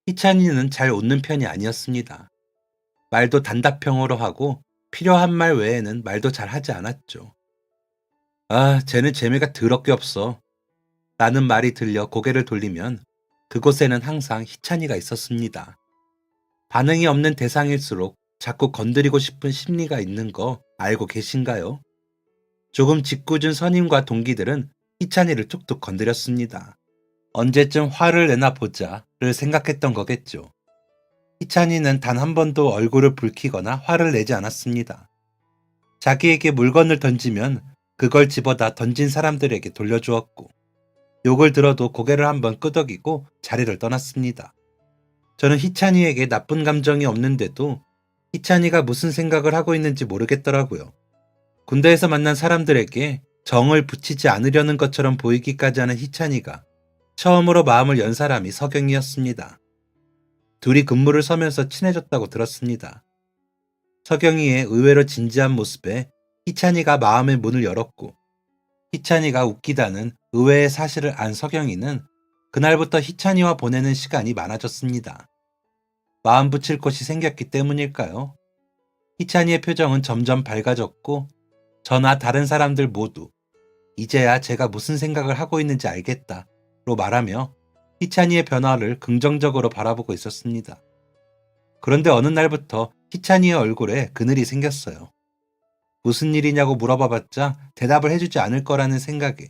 희찬이는 잘 웃는 편이 아니었습니다. 말도 단답형으로 하고 필요한 말 외에는 말도 잘 하지 않았죠. 아, 쟤는 재미가 더럽게 없어. 라는 말이 들려 고개를 돌리면 그곳에는 항상 희찬이가 있었습니다. 반응이 없는 대상일수록 자꾸 건드리고 싶은 심리가 있는 거 알고 계신가요? 조금 짓궂은 선임과 동기들은 희찬이를 툭툭 건드렸습니다. 언제쯤 화를 내나 보자를 생각했던 거겠죠. 희찬이는 단 한 번도 얼굴을 붉히거나 화를 내지 않았습니다. 자기에게 물건을 던지면 그걸 집어다 던진 사람들에게 돌려주었고, 욕을 들어도 고개를 한번 끄덕이고 자리를 떠났습니다. 저는 희찬이에게 나쁜 감정이 없는데도 희찬이가 무슨 생각을 하고 있는지 모르겠더라고요. 군대에서 만난 사람들에게 정을 붙이지 않으려는 것처럼 보이기까지 하는 희찬이가 처음으로 마음을 연 사람이 석영이었습니다. 둘이 근무를 서면서 친해졌다고 들었습니다. 석영이의 의외로 진지한 모습에 희찬이가 마음의 문을 열었고, 희찬이가 웃기다는 의외의 사실을 안 석영이는 그날부터 희찬이와 보내는 시간이 많아졌습니다. 마음 붙일 곳이 생겼기 때문일까요? 희찬이의 표정은 점점 밝아졌고 저나 다른 사람들 모두 이제야 제가 무슨 생각을 하고 있는지 알겠다로 말하며 희찬이의 변화를 긍정적으로 바라보고 있었습니다. 그런데 어느 날부터 희찬이의 얼굴에 그늘이 생겼어요. 무슨 일이냐고 물어봐봤자 대답을 해주지 않을 거라는 생각에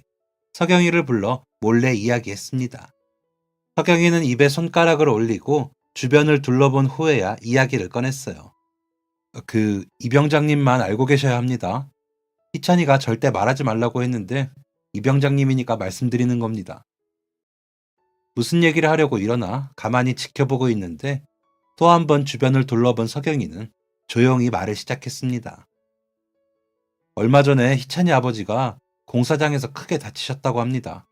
석영이를 불러 몰래 이야기했습니다. 석영이는 입에 손가락을 올리고 주변을 둘러본 후에야 이야기를 꺼냈어요. 이병장님만 알고 계셔야 합니다. 희찬이가 절대 말하지 말라고 했는데 이병장님이니까 말씀드리는 겁니다. 무슨 얘기를 하려고 일어나 가만히 지켜보고 있는데 또 한 번 주변을 둘러본 서경이는 조용히 말을 시작했습니다. 얼마 전에 희찬이 아버지가 공사장에서 크게 다치셨다고 합니다.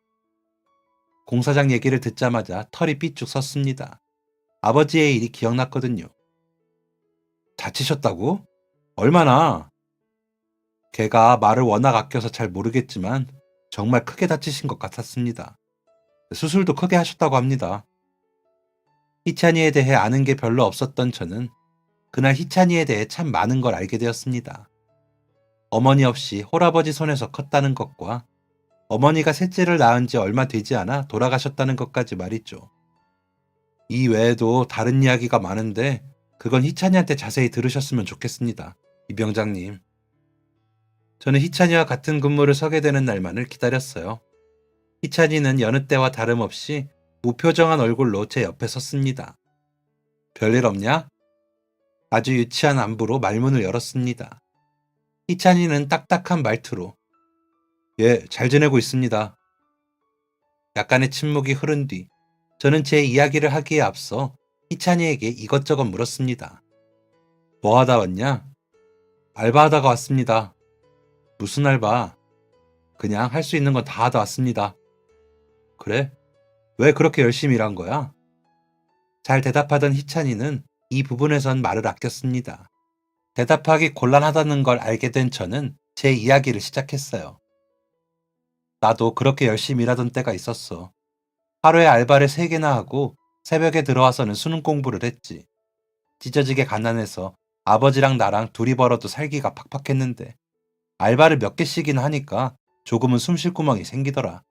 공사장 얘기를 듣자마자 털이 삐쭉 섰습니다. 아버지의 일이 기억났거든요. 다치셨다고? 얼마나? 걔가 말을 워낙 아껴서 잘 모르겠지만 정말 크게 다치신 것 같았습니다. 수술도 크게 하셨다고 합니다. 희찬이에 대해 아는 게 별로 없었던 저는 그날 희찬이에 대해 참 많은 걸 알게 되었습니다. 어머니 없이 홀아버지 손에서 컸다는 것과 어머니가 셋째를 낳은 지 얼마 되지 않아 돌아가셨다는 것까지 말이죠. 이 외에도 다른 이야기가 많은데 그건 희찬이한테 자세히 들으셨으면 좋겠습니다. 이 병장님. 저는 희찬이와 같은 근무를 서게 되는 날만을 기다렸어요. 희찬이는 여느 때와 다름없이 무표정한 얼굴로 제 옆에 섰습니다. 별일 없냐? 아주 유치한 안부로 말문을 열었습니다. 희찬이는 딱딱한 말투로 예, 잘 지내고 있습니다. 약간의 침묵이 흐른 뒤 저는 제 이야기를 하기에 앞서 희찬이에게 이것저것 물었습니다. 뭐 하다 왔냐? 알바하다가 왔습니다. 무슨 알바? 그냥 할 수 있는 건 다 하다 왔습니다. 그래? 왜 그렇게 열심히 일한 거야? 잘 대답하던 희찬이는 이 부분에선 말을 아꼈습니다. 대답하기 곤란하다는 걸 알게 된 저는 제 이야기를 시작했어요. 나도 그렇게 열심히 일하던 때가 있었어. 하루에 알바를 3개나 하고 새벽에 들어와서는 수능 공부를 했지. 찢어지게 가난해서 아버지랑 나랑 둘이 벌어도 살기가 팍팍했는데 알바를 몇 개씩이나 하니까 조금은 숨 쉴 구멍이 생기더라.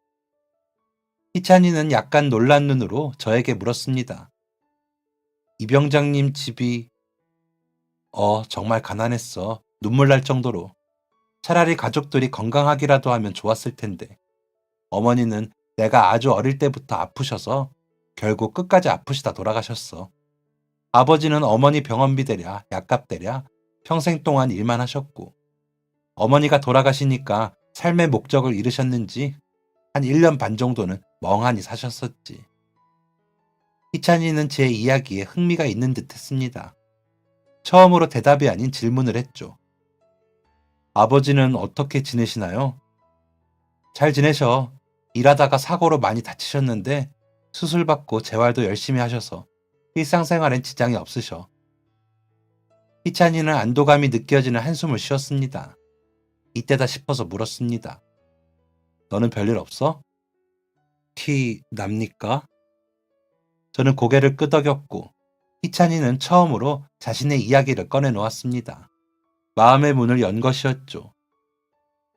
희찬이는 약간 놀란 눈으로 저에게 물었습니다. 이 병장님 집이 정말 가난했어. 눈물 날 정도로. 차라리 가족들이 건강하기라도 하면 좋았을 텐데. 어머니는 내가 아주 어릴 때부터 아프셔서 결국 끝까지 아프시다 돌아가셨어. 아버지는 어머니 병원비 대랴 약값 대랴 평생 동안 일만 하셨고 어머니가 돌아가시니까 삶의 목적을 잃으셨는지 한 1년 반 정도는 멍하니 사셨었지. 희찬이는 제 이야기에 흥미가 있는 듯 했습니다. 처음으로 대답이 아닌 질문을 했죠. 아버지는 어떻게 지내시나요? 잘 지내셔. 일하다가 사고로 많이 다치셨는데 수술받고 재활도 열심히 하셔서 일상생활엔 지장이 없으셔. 희찬이는 안도감이 느껴지는 한숨을 쉬었습니다. 이때다 싶어서 물었습니다. 너는 별일 없어? 티 납니까? 저는 고개를 끄덕였고 희찬이는 처음으로 자신의 이야기를 꺼내놓았습니다. 마음의 문을 연 것이었죠.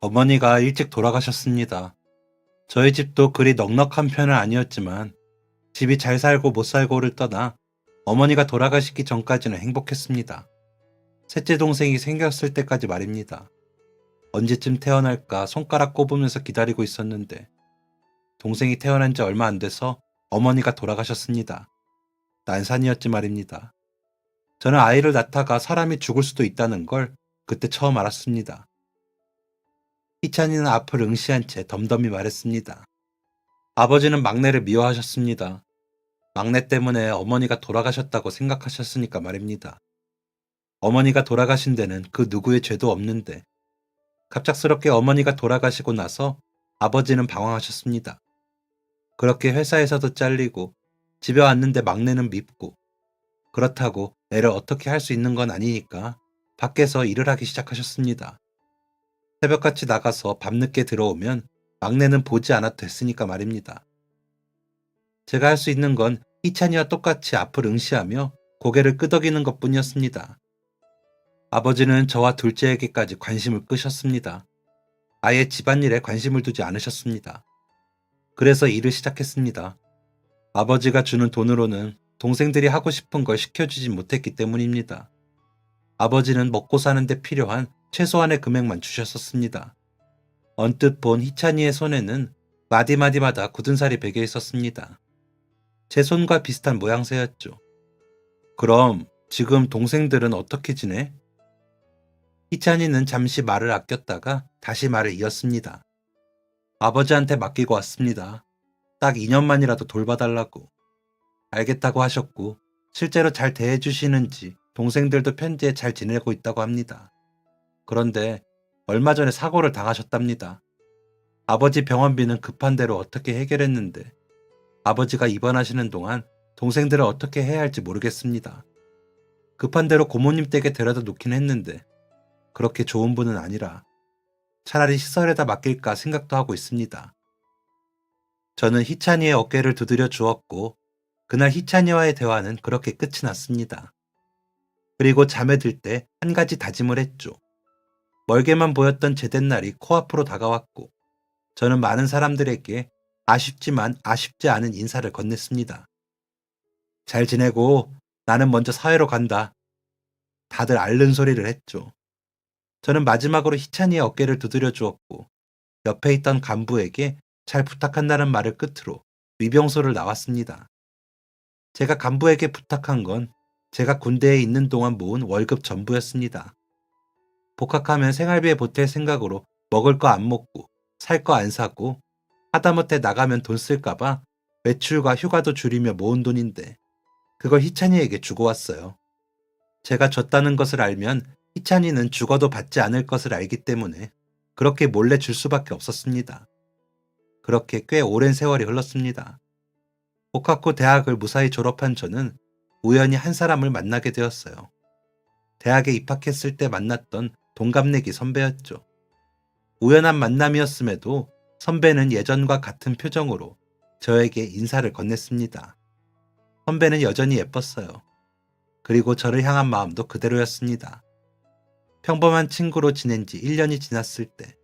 어머니가 일찍 돌아가셨습니다. 저희 집도 그리 넉넉한 편은 아니었지만 집이 잘 살고 못 살고를 떠나 어머니가 돌아가시기 전까지는 행복했습니다. 셋째 동생이 생겼을 때까지 말입니다. 언제쯤 태어날까 손가락 꼽으면서 기다리고 있었는데 동생이 태어난 지 얼마 안 돼서 어머니가 돌아가셨습니다. 난산이었지 말입니다. 저는 아이를 낳다가 사람이 죽을 수도 있다는 걸 그때 처음 알았습니다. 희찬이는 앞을 응시한 채 덤덤히 말했습니다. 아버지는 막내를 미워하셨습니다. 막내 때문에 어머니가 돌아가셨다고 생각하셨으니까 말입니다. 어머니가 돌아가신 데는 그 누구의 죄도 없는데 갑작스럽게 어머니가 돌아가시고 나서 아버지는 방황하셨습니다. 그렇게 회사에서도 잘리고 집에 왔는데 막내는 밉고 그렇다고 애를 어떻게 할 수 있는 건 아니니까 밖에서 일을 하기 시작하셨습니다. 새벽같이 나가서 밤늦게 들어오면 막내는 보지 않아도 됐으니까 말입니다. 제가 할 수 있는 건 희찬이와 똑같이 앞을 응시하며 고개를 끄덕이는 것뿐이었습니다. 아버지는 저와 둘째에게까지 관심을 끄셨습니다. 아예 집안일에 관심을 두지 않으셨습니다. 그래서 일을 시작했습니다. 아버지가 주는 돈으로는 동생들이 하고 싶은 걸 시켜주지 못했기 때문입니다. 아버지는 먹고 사는데 필요한 최소한의 금액만 주셨었습니다. 언뜻 본 희찬이의 손에는 마디마디마다 굳은 살이 베겨 있었습니다. 제 손과 비슷한 모양새였죠. 그럼 지금 동생들은 어떻게 지내? 희찬이는 잠시 말을 아꼈다가 다시 말을 이었습니다. 아버지한테 맡기고 왔습니다. 딱 2년만이라도 돌봐달라고. 알겠다고 하셨고 실제로 잘 대해주시는지 동생들도 편지에 잘 지내고 있다고 합니다. 그런데 얼마 전에 사고를 당하셨답니다. 아버지 병원비는 급한 대로 어떻게 해결했는데 아버지가 입원하시는 동안 동생들을 어떻게 해야 할지 모르겠습니다. 급한 대로 고모님 댁에 데려다 놓긴 했는데 그렇게 좋은 분은 아니라 차라리 시설에다 맡길까 생각도 하고 있습니다. 저는 희찬이의 어깨를 두드려 주었고 그날 희찬이와의 대화는 그렇게 끝이 났습니다. 그리고 잠에 들 때 한 가지 다짐을 했죠. 멀게만 보였던 제삿 날이 코앞으로 다가왔고 저는 많은 사람들에게 아쉽지만 아쉽지 않은 인사를 건넸습니다. 잘 지내고 나는 먼저 사회로 간다. 다들 앓는 소리를 했죠. 저는 마지막으로 희찬이의 어깨를 두드려 주었고 옆에 있던 간부에게 잘 부탁한다는 말을 끝으로 위병소를 나왔습니다. 제가 간부에게 부탁한 건 제가 군대에 있는 동안 모은 월급 전부였습니다. 복학하면 생활비에 보탤 생각으로 먹을 거 안 먹고 살 거 안 사고 하다못해 나가면 돈 쓸까봐 외출과 휴가도 줄이며 모은 돈인데 그걸 희찬이에게 주고 왔어요. 제가 줬다는 것을 알면 희찬이는 죽어도 받지 않을 것을 알기 때문에 그렇게 몰래 줄 수밖에 없었습니다. 그렇게 꽤 오랜 세월이 흘렀습니다. 복학 후 대학을 무사히 졸업한 저는 우연히 한 사람을 만나게 되었어요. 대학에 입학했을 때 만났던 동갑내기 선배였죠. 우연한 만남이었음에도 선배는 예전과 같은 표정으로 저에게 인사를 건넸습니다. 선배는 여전히 예뻤어요. 그리고 저를 향한 마음도 그대로였습니다. 평범한 친구로 지낸 지 1년이 지났을 때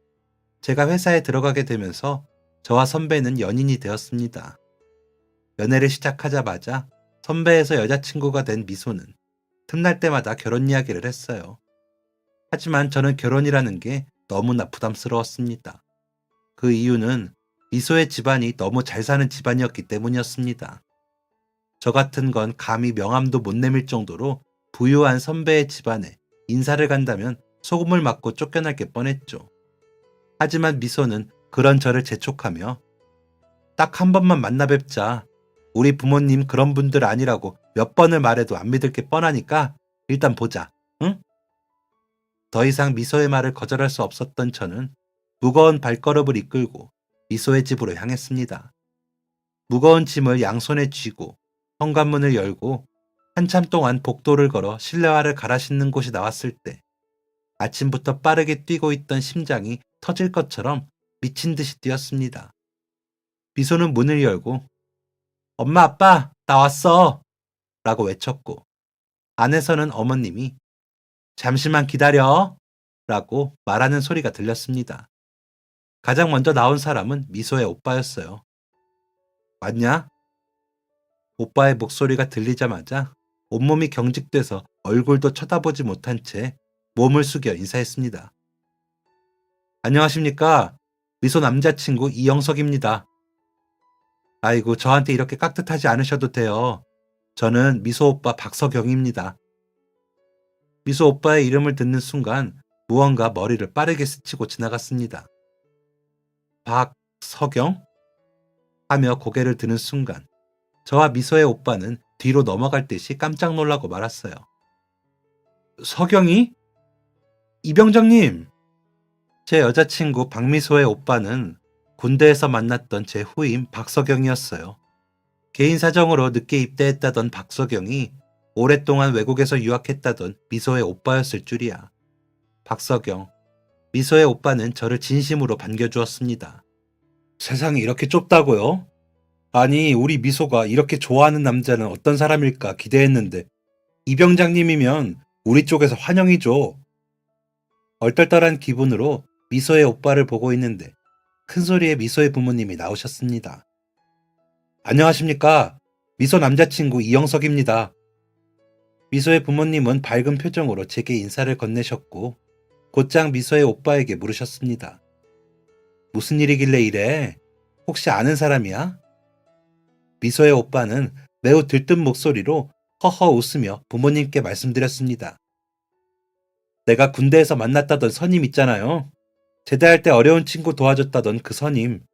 제가 회사에 들어가게 되면서 저와 선배는 연인이 되었습니다. 연애를 시작하자마자 선배에서 여자친구가 된 미소는 틈날 때마다 결혼 이야기를 했어요. 하지만 저는 결혼이라는 게 너무나 부담스러웠습니다. 그 이유는 미소의 집안이 너무 잘 사는 집안이었기 때문이었습니다. 저 같은 건 감히 명함도 못 내밀 정도로 부유한 선배의 집안에 인사를 간다면 소금을 맞고 쫓겨날 게 뻔했죠. 하지만 미소는 그런 저를 재촉하며 딱 한 번만 만나 뵙자. 우리 부모님 그런 분들 아니라고 몇 번을 말해도 안 믿을 게 뻔하니까 일단 보자. 응? 더 이상 미소의 말을 거절할 수 없었던 저는 무거운 발걸음을 이끌고 미소의 집으로 향했습니다. 무거운 짐을 양손에 쥐고 현관문을 열고 한참 동안 복도를 걸어 실내화를 갈아 신는 곳이 나왔을 때 아침부터 빠르게 뛰고 있던 심장이 터질 것처럼 미친 듯이 뛰었습니다. 미소는 문을 열고 엄마 아빠 나 왔어 라고 외쳤고 안에서는 어머님이 잠시만 기다려 라고 말하는 소리가 들렸습니다. 가장 먼저 나온 사람은 미소의 오빠였어요. 맞냐? 오빠의 목소리가 들리자마자 온몸이 경직돼서 얼굴도 쳐다보지 못한 채 몸을 숙여 인사했습니다. 안녕하십니까? 미소 남자친구 이영석입니다. 아이고 저한테 이렇게 깍듯하지 않으셔도 돼요. 저는 미소 오빠 박서경입니다. 미소 오빠의 이름을 듣는 순간 무언가 머리를 빠르게 스치고 지나갔습니다. 박서경? 하며 고개를 드는 순간 저와 미소의 오빠는 뒤로 넘어갈 듯이 깜짝 놀라고 말았어요. 서경이? 이병장님! 제 여자친구 박미소의 오빠는 군대에서 만났던 제 후임 박서경이었어요. 개인 사정으로 늦게 입대했다던 박서경이 오랫동안 외국에서 유학했다던 미소의 오빠였을 줄이야. 박서경, 미소의 오빠는 저를 진심으로 반겨주었습니다. 세상이 이렇게 좁다고요? 아니, 우리 미소가 이렇게 좋아하는 남자는 어떤 사람일까 기대했는데 이병장님이면 우리 쪽에서 환영이죠. 얼떨떨한 기분으로 미소의 오빠를 보고 있는데 큰 소리에 미소의 부모님이 나오셨습니다. 안녕하십니까? 미소 남자친구 이영석입니다. 미소의 부모님은 밝은 표정으로 제게 인사를 건네셨고 곧장 미소의 오빠에게 물으셨습니다. 무슨 일이길래 이래? 혹시 아는 사람이야? 미소의 오빠는 매우 들뜬 목소리로 허허 웃으며 부모님께 말씀드렸습니다. 내가 군대에서 만났다던 선임 있잖아요. 제대할 때 어려운 친구 도와줬다던 그 선임.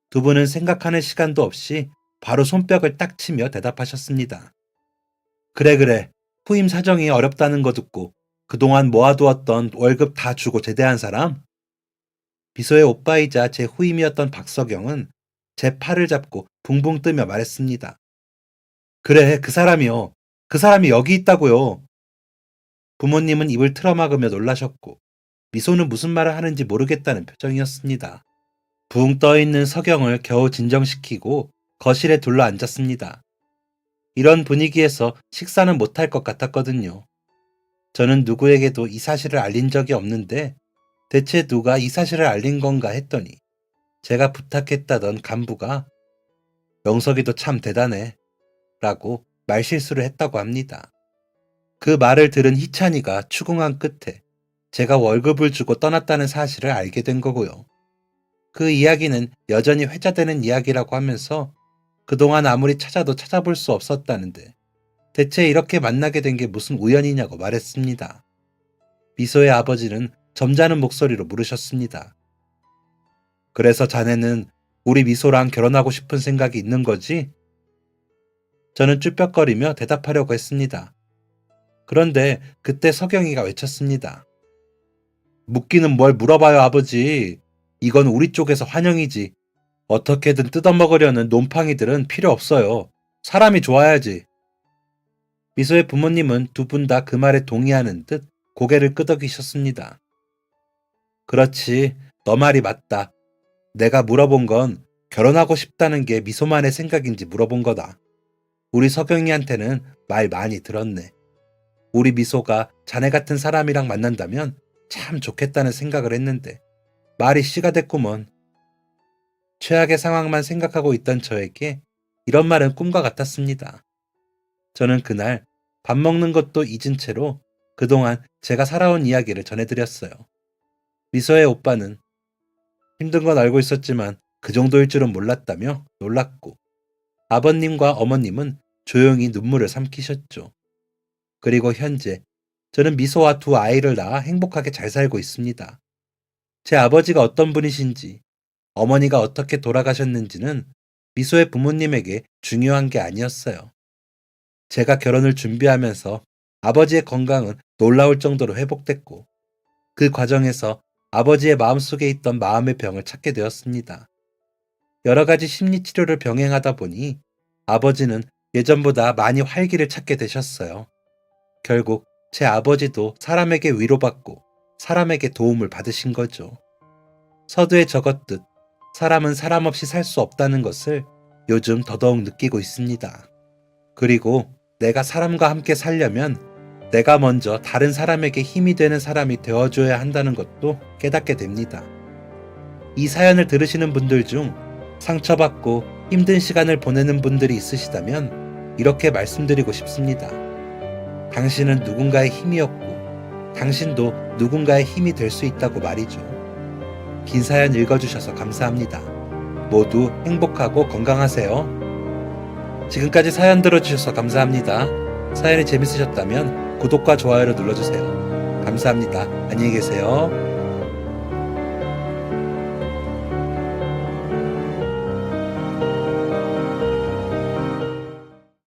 두 분은 생각하는 시간도 없이 바로 손뼉을 딱 치며 대답하셨습니다. 그래, 그래. 후임 사정이 어렵다는 거 듣고 그동안 모아두었던 월급 다 주고 제대한 사람? 비서의 오빠이자 제 후임이었던 박석영은 제 팔을 잡고 붕붕 뜨며 말했습니다. 그래, 그 사람이요. 그 사람이 여기 있다고요. 부모님은 입을 틀어막으며 놀라셨고 미소는 무슨 말을 하는지 모르겠다는 표정이었습니다. 붕 떠있는 석영을 겨우 진정시키고 거실에 둘러 앉았습니다. 이런 분위기에서 식사는 못할 것 같았거든요. 저는 누구에게도 이 사실을 알린 적이 없는데 대체 누가 이 사실을 알린 건가 했더니 제가 부탁했다던 간부가 명석이도 참 대단해 라고 말실수를 했다고 합니다. 그 말을 들은 희찬이가 추궁한 끝에 제가 월급을 주고 떠났다는 사실을 알게 된 거고요. 그 이야기는 여전히 회자되는 이야기라고 하면서 그동안 아무리 찾아도 찾아볼 수 없었다는데 대체 이렇게 만나게 된 게 무슨 우연이냐고 말했습니다. 미소의 아버지는 점잖은 목소리로 물으셨습니다. 그래서 자네는 우리 미소랑 결혼하고 싶은 생각이 있는 거지? 저는 쭈뼛거리며 대답하려고 했습니다. 그런데 그때 석영이가 외쳤습니다. 묻기는 뭘 물어봐요, 아버지. 이건 우리 쪽에서 환영이지. 어떻게든 뜯어먹으려는 놈팡이들은 필요 없어요. 사람이 좋아야지. 미소의 부모님은 두 분 다 그 말에 동의하는 듯 고개를 끄덕이셨습니다. 그렇지, 너 말이 맞다. 내가 물어본 건 결혼하고 싶다는 게 미소만의 생각인지 물어본 거다. 우리 석영이한테는 말 많이 들었네. 우리 미소가 자네 같은 사람이랑 만난다면 참 좋겠다는 생각을 했는데 말이 씨가 됐구먼. 최악의 상황만 생각하고 있던 저에게 이런 말은 꿈과 같았습니다. 저는 그날 밥 먹는 것도 잊은 채로 그동안 제가 살아온 이야기를 전해드렸어요. 미소의 오빠는 힘든 건 알고 있었지만 그 정도일 줄은 몰랐다며 놀랐고 아버님과 어머님은 조용히 눈물을 삼키셨죠. 그리고 현재 저는 미소와 두 아이를 낳아 행복하게 잘 살고 있습니다. 제 아버지가 어떤 분이신지 어머니가 어떻게 돌아가셨는지는 미소의 부모님에게 중요한 게 아니었어요. 제가 결혼을 준비하면서 아버지의 건강은 놀라울 정도로 회복됐고 그 과정에서 아버지의 마음속에 있던 마음의 병을 찾게 되었습니다. 여러 가지 심리치료를 병행하다 보니 아버지는 예전보다 많이 활기를 찾게 되셨어요. 결국 제 아버지도 사람에게 위로받고 사람에게 도움을 받으신 거죠. 서두에 적었듯 사람은 사람 없이 살 수 없다는 것을 요즘 더더욱 느끼고 있습니다. 그리고 내가 사람과 함께 살려면 내가 먼저 다른 사람에게 힘이 되는 사람이 되어줘야 한다는 것도 깨닫게 됩니다. 이 사연을 들으시는 분들 중 상처받고 힘든 시간을 보내는 분들이 있으시다면 이렇게 말씀드리고 싶습니다. 당신은 누군가의 힘이었고 당신도 누군가의 힘이 될 수 있다고 말이죠. 긴 사연 읽어주셔서 감사합니다. 모두 행복하고 건강하세요. 지금까지 사연 들어주셔서 감사합니다. 사연이 재밌으셨다면 구독과 좋아요를 눌러주세요. 감사합니다. 안녕히 계세요.